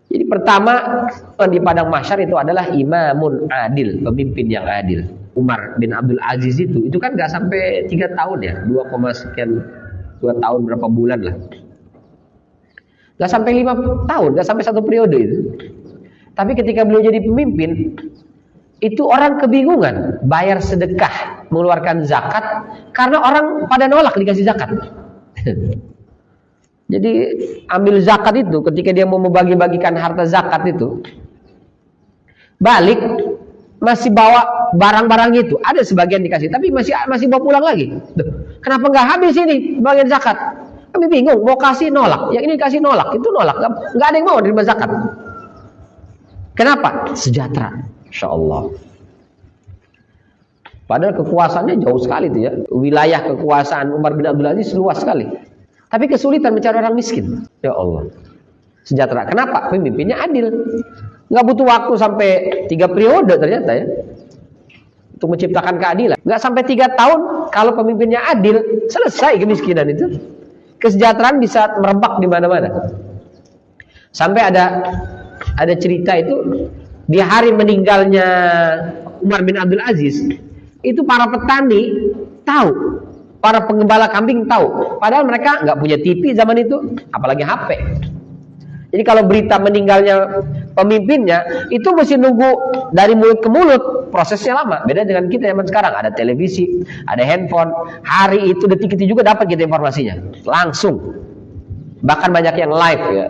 Jadi pertama di padang mahsyar itu adalah imamun adil, pemimpin yang adil. Umar bin Abdul Aziz itu kan nggak sampai 3 tahun ya, 2, sekian 2 tahun berapa bulan lah. Nggak sampai 5 tahun, nggak sampai 1 periode itu. Tapi ketika beliau jadi pemimpin, itu orang kebingungan bayar sedekah, mengeluarkan zakat karena orang pada nolak dikasih zakat. Jadi ambil zakat itu ketika dia mau membagi-bagikan harta zakat itu, balik masih bawa barang-barang itu. Ada sebagian dikasih, tapi masih bawa pulang lagi. Duh, kenapa nggak habis ini bagian zakat? Kami bingung, mau kasih nolak, yang ini kasih nolak, itu nolak, nggak ada yang mau terima zakat. Kenapa? Sejahtera, insya Allah. Padahal kekuasaannya jauh sekali itu ya. Wilayah kekuasaan Umar bin Abdul Aziz luas sekali. Tapi kesulitan mencari orang miskin. Ya Allah. Sejahtera. Kenapa? Pemimpinnya adil. Nggak butuh waktu sampai 3 periode ternyata ya. Untuk menciptakan keadilan. Nggak sampai 3 tahun kalau pemimpinnya adil, selesai kemiskinan itu. Kesejahteraan bisa merebak di mana-mana. Sampai ada cerita itu di hari meninggalnya Umar bin Abdul Aziz, itu para petani tahu, para penggembala kambing tahu. Padahal mereka nggak punya TV zaman itu, apalagi HP. Jadi kalau berita meninggalnya pemimpinnya, itu mesti nunggu dari mulut ke mulut, prosesnya lama. Beda dengan kita zaman sekarang, ada televisi, ada handphone. Hari itu, detik itu juga dapat kita informasinya, langsung. Bahkan banyak yang live ya.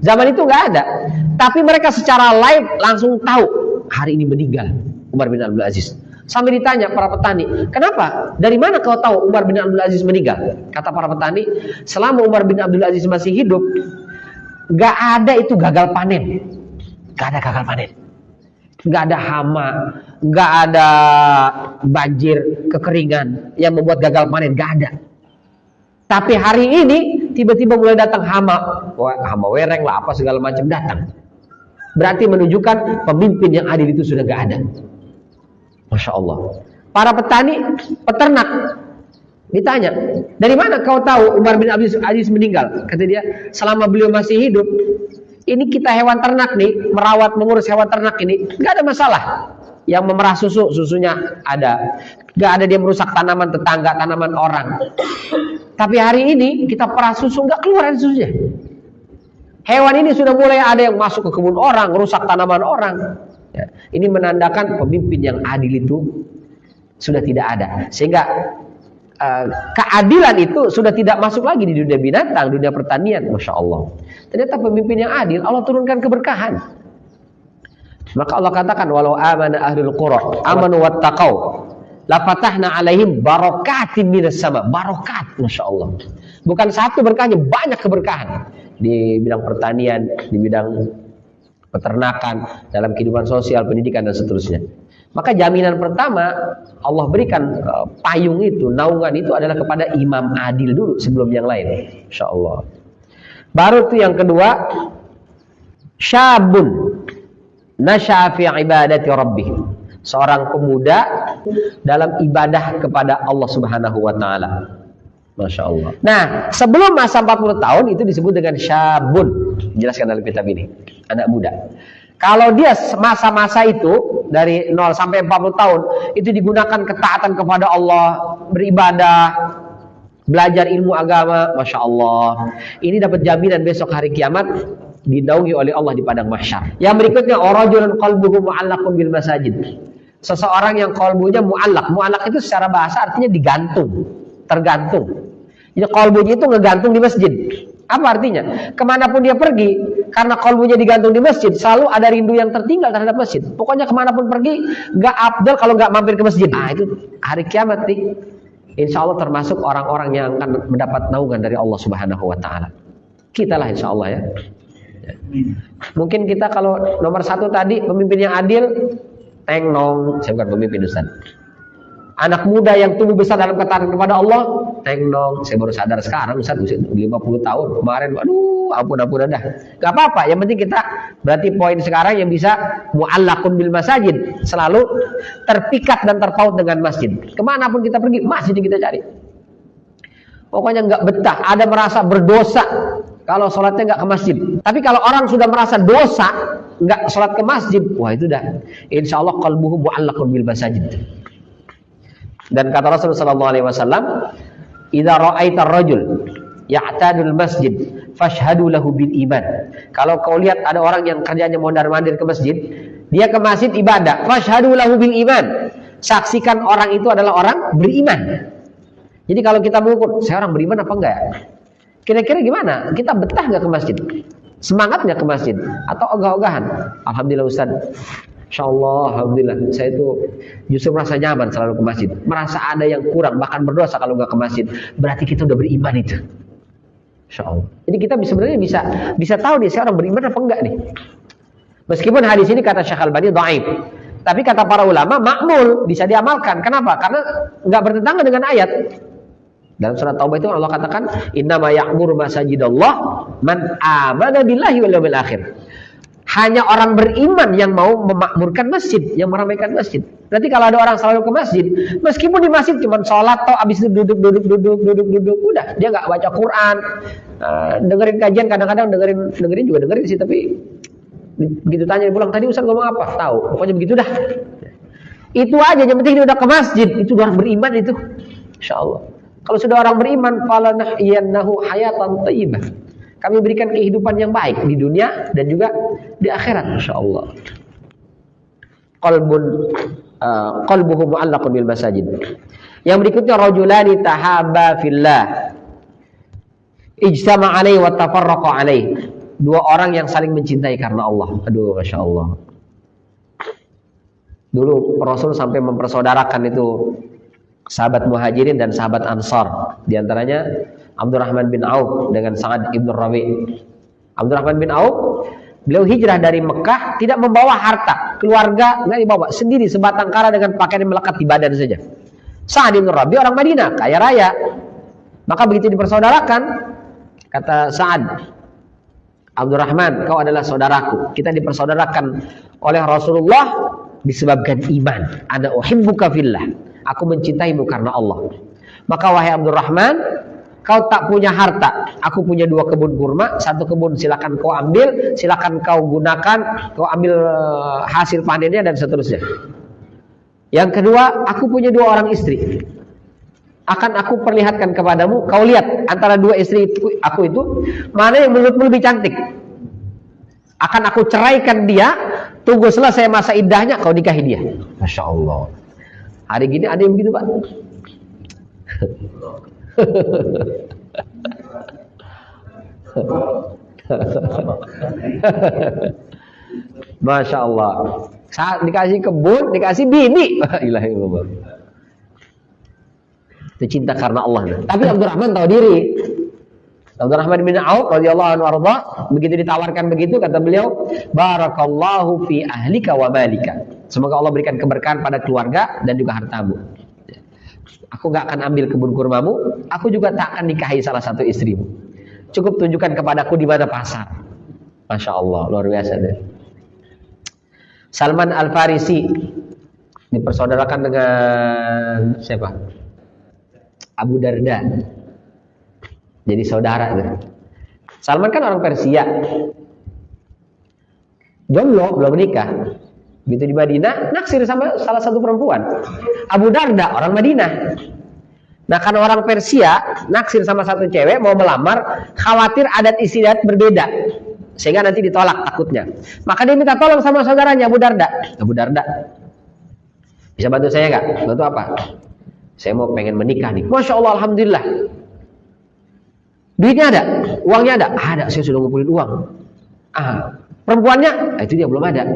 Zaman itu nggak ada, tapi mereka secara live langsung tahu hari ini meninggal Umar bin Abdul Aziz. Sampai ditanya para petani, kenapa? Dari mana kau tahu Umar bin Abdul Aziz meninggal? Kata para petani, selama Umar bin Abdul Aziz masih hidup, nggak ada itu gagal panen, nggak ada gagal panen, nggak ada hama, nggak ada banjir, kekeringan yang membuat gagal panen, nggak ada. Tapi hari ini tiba-tiba mulai datang hama wereng lah apa segala macam datang. Berarti menunjukkan pemimpin yang adil itu sudah nggak ada. Masya Allah. Para petani, peternak ditanya, dari mana kau tahu Umar bin Abdul Aziz meninggal? Kata dia, selama beliau masih hidup, ini kita hewan ternak nih, merawat, mengurus hewan ternak ini, nggak ada masalah. Yang memerah susunya ada, nggak ada dia merusak tanaman tetangga, tanaman orang. Tapi hari ini kita perah susu, nggak keluar susunya. Hewan ini sudah mulai ada yang masuk ke kebun orang, merusak tanaman orang. Ya, ini menandakan pemimpin yang adil itu sudah tidak ada. Sehingga keadilan itu sudah tidak masuk lagi di dunia binatang, dunia pertanian. Masya Allah. Ternyata pemimpin yang adil, Allah turunkan keberkahan. Maka Allah katakan, walau amana ahlul qura amanu wattaqau la fatahna alaihim barakatin minas sama. Barokat, Masya Allah. Bukan satu berkahnya, banyak keberkahan. Di bidang pertanian, di bidang peternakan, dalam kehidupan sosial, pendidikan, dan seterusnya. Maka jaminan pertama Allah berikan payung itu, naungan itu adalah kepada imam adil dulu sebelum yang lain. Insya Allah. Baru itu yang kedua, syabun nasya'a fi ibadati rabbih. Seorang pemuda dalam ibadah kepada Allah Subhanahu wa taala. Masya Allah. Nah, sebelum masa 40 tahun itu disebut dengan syabun. Jelaskan dalam kitab ini, anak muda. Kalau dia masa-masa itu dari 0 sampai 40 tahun itu digunakan ketaatan kepada Allah, beribadah, belajar ilmu agama, Masya Allah. Ini dapat jaminan besok hari kiamat dinaungi oleh Allah di padang mahsyar. Yang berikutnya, rajulun qalbuhu mu'allaqun bil masajid. Seseorang yang qalbunya mu'allaq. Mu'allaq itu secara bahasa artinya digantung, tergantung. Jadi qalbunya itu ngegantung di masjid. Apa artinya? Kemanapun dia pergi, karena qalbunya digantung di masjid, selalu ada rindu yang tertinggal terhadap masjid. Pokoknya kemanapun pergi, gak abdal kalau gak mampir ke masjid. Nah itu hari kiamat nih, insya Allah termasuk orang-orang yang akan mendapat naungan dari Allah Subhanahu wa ta'ala. Kita lah insya Allah ya. Mungkin kita kalau nomor 1 tadi pemimpin yang adil, teng nong, saya bukan pemimpin Ustaz. Anak muda yang tumbuh besar dalam ketaatan kepada Allah, teng nong, saya baru sadar sekarang Ustaz, usia 50 tahun kemarin, aduh ampun dah. Gak apa-apa, yang penting kita berarti poin sekarang yang bisa mu'allaqun bil masajid, selalu terpikat dan terpaut dengan masjid. Kemanapun kita pergi, masjid kita cari. Pokoknya nggak betah, ada merasa berdosa kalau sholatnya nggak ke masjid. Tapi kalau orang sudah merasa dosa, nggak sholat ke masjid, wah itu dah, insya Allah qalbuhu mu'allaqun bil masajid. Dan kata Rasulullah sallallahu alaihi wasallam, "Idza ra'aitar rajul ya'tadul masjid fashhadu lahu bil iman." Kalau kau lihat ada orang yang kerjanya mondar-mandir ke masjid, dia ke masjid ibadah, fashhadu lahu bil iman. Saksikan orang itu adalah orang beriman. Jadi kalau kita mengukur, saya orang beriman apa enggak? Kira-kira gimana? Kita betah nggak ke masjid? Semangat nggak ke masjid? Atau ogah-ogahan? Alhamdulillah Ustaz, Insya Allah, Alhamdulillah, saya itu justru merasa nyaman selalu ke masjid. Merasa ada yang kurang, bahkan berdosa kalau nggak ke masjid. Berarti kita udah beriman itu. Insya Allah. Jadi kita sebenarnya bisa tahu nih, saya orang beriman apa enggak nih. Meskipun hadis ini kata Syekh Albani dhaif, tapi kata para ulama makmul, bisa diamalkan. Kenapa? Karena nggak bertentangan dengan ayat. Dalam surat Taubah itu Allah katakan, "Innama ya'muru masajidallah man amana billahi wal yawmil akhir." Hanya orang beriman yang mau memakmurkan masjid, yang meramaikan masjid. Berarti kalau ada orang selalu ke masjid, meskipun di masjid cuma sholat atau habis itu duduk, udah dia nggak baca Quran, dengerin kajian, kadang-kadang dengerin juga dengerin sih, tapi begitu tanya pulang, tadi Ustaz ngomong apa? Tahu, pokoknya begitu dah. Itu aja, yang penting dia udah ke masjid, itu udah beriman itu, insya Allah. Kalau sudah orang beriman, falanahyiyannahu hayatan thayyibah. Kami berikan kehidupan yang baik di dunia dan juga di akhirat, insyaallah. Qalbuhu mu'allaqun bil masajid. Yang berikutnya, rajulani tahaba fillah, ijtama alaihi wa tafarraqa alaihi. Dua orang yang saling mencintai karena Allah. Aduh, masya Allah. Dulu Rasul sampai mempersaudarakan itu sahabat Muhajirin dan sahabat Ansar. Di antaranya Abdurrahman bin Auf dengan Sa'ad ibn Rabi'. Abdurrahman bin Auf, beliau hijrah dari Mekah tidak membawa harta, keluarga nggak dibawa, sendiri sebatang kara dengan pakaian yang melekat di badan saja. Sa'ad ibn Rabi' orang Madinah, kaya raya. Maka begitu dipersaudarakan, kata Sa'ad, Abdurrahman, kau adalah saudaraku. Kita dipersaudarakan oleh Rasulullah disebabkan iman. Ana uhibbuka fillah. Aku mencintaimu karena Allah. Maka wahai Abdurrahman, kau tak punya harta, aku punya 2 kebun kurma. 1 kebun silakan kau ambil, silakan kau gunakan, kau ambil hasil panennya dan seterusnya. Yang kedua, aku punya 2 orang istri. Akan aku perlihatkan kepadamu, kau lihat antara 2 istri aku itu mana yang menurutmu lebih cantik. Akan aku ceraikan dia, tunggu selesai masa iddahnya kau nikahi dia. Masya Allah. Hari gini ada yang begitu, Pak. Masya Allah. Saat dikasih kebun, dikasih bini. Ilahillallah. Itu cinta karena Allah. Tapi Abdurrahman tahu diri. Abdurrahman bin Auf radhiyallahu anhu arda, begitu ditawarkan begitu, kata beliau, barakallahu fi ahlika wa malika. Semoga Allah berikan keberkahan pada keluarga dan juga hartamu. Aku gak akan ambil kebun kurmamu, aku juga tak akan nikahi salah satu istrimu. Cukup tunjukkan kepadaku di mana pasar. Masya Allah, luar biasa deh. Salman Al-Farisi dipersaudarakan dengan siapa? Abu Darda. Jadi saudara deh. Salman kan orang Persia. Jomblo, belum menikah. Begitu di Madinah, naksir sama salah satu perempuan. Abu Darda, orang Madinah. Nah, karena orang Persia, naksir sama satu cewek, mau melamar, khawatir adat istiadat berbeda. Sehingga nanti ditolak takutnya. Maka dia minta tolong sama saudaranya, Abu Darda. Abu Darda, bisa bantu saya nggak? Bantu apa? Saya mau pengen menikah nih. Masya Allah, Alhamdulillah. Duitnya ada? Uangnya ada? Ada, saya sudah ngumpulin uang. Perempuannya? Itu dia belum ada.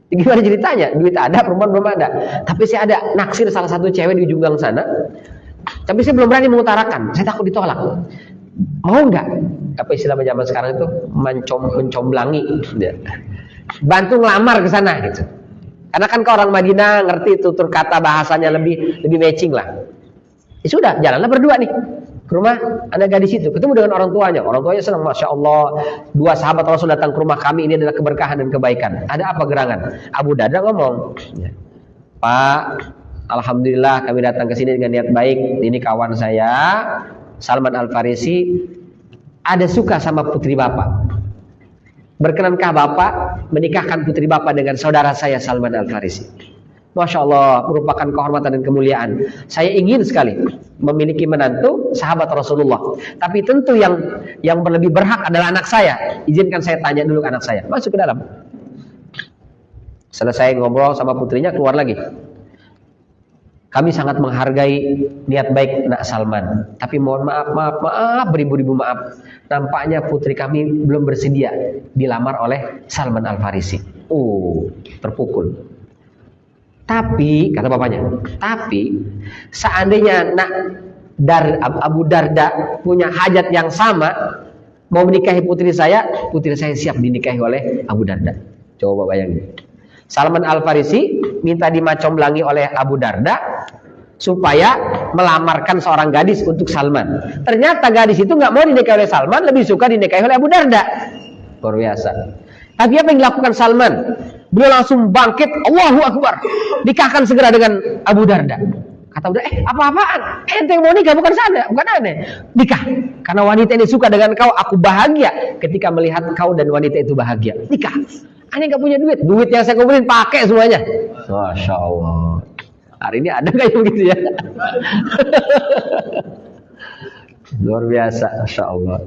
Gimana ceritanya? Duit ada, perempuan belum ada. Tapi saya ada naksir salah satu cewek di ujung gang sana. Tapi saya belum berani mengutarakan. Saya takut ditolak. Mau nggak? Apa istilah zaman sekarang itu? Mencomblangi. Bantu ngelamar ke sana gitu. Karena kan ke orang Madinah ngerti tutur kata bahasanya lebih matching lah. Ya sudah, jalanlah berdua nih ke rumah anak gadis itu, ketemu dengan orang tuanya. Orang tuanya senang, Masya Allah, 2 sahabat Rasul datang ke rumah kami, ini adalah keberkahan dan kebaikan. Ada apa gerangan? Abu Darda ngomong, Pak, Alhamdulillah kami datang ke sini dengan niat baik. Ini kawan saya, Salman Al-Farisi. ada suka sama putri bapak. Berkenankah bapak menikahkan putri bapak dengan saudara saya Salman Al-Farisi? Masya Allah, merupakan kehormatan dan kemuliaan. Saya ingin sekali memiliki menantu sahabat Rasulullah. Tapi tentu yang lebih berhak adalah anak saya. Izinkan saya tanya dulu ke anak saya. Masuk ke dalam. Selesai ngobrol sama putrinya, keluar lagi. Kami sangat menghargai niat baik Nak Salman. Tapi mohon maaf, beribu-ribu maaf. Nampaknya putri kami belum bersedia dilamar oleh Salman Al-Farisi. Terpukul. Tapi, kata bapaknya, tapi seandainya Abu Darda punya hajat yang sama, mau menikahi putri saya siap dinikahi oleh Abu Darda. Coba bayangin. Salman Al-Farisi minta dimacombelangi oleh Abu Darda supaya melamarkan seorang gadis untuk Salman. Ternyata gadis itu nggak mau dinikahi oleh Salman, lebih suka dinikahi oleh Abu Darda. Luar biasa. Tapi apa yang dilakukan Salman? Beliau langsung bangkit, Allahu Akbar, nikahkan segera dengan Abu Darda. Kata udah, apa-apaan? Ente yang mau nikah, bukan saya, bukan aneh. Nikah, karena wanita ini suka dengan kau, aku bahagia ketika melihat kau dan wanita itu bahagia. Nikah. Aneh nggak punya duit yang saya kumpulin pakai semuanya. Masya Allah. Hari ini ada kayak begitu ya? Luar biasa, Masya Allah.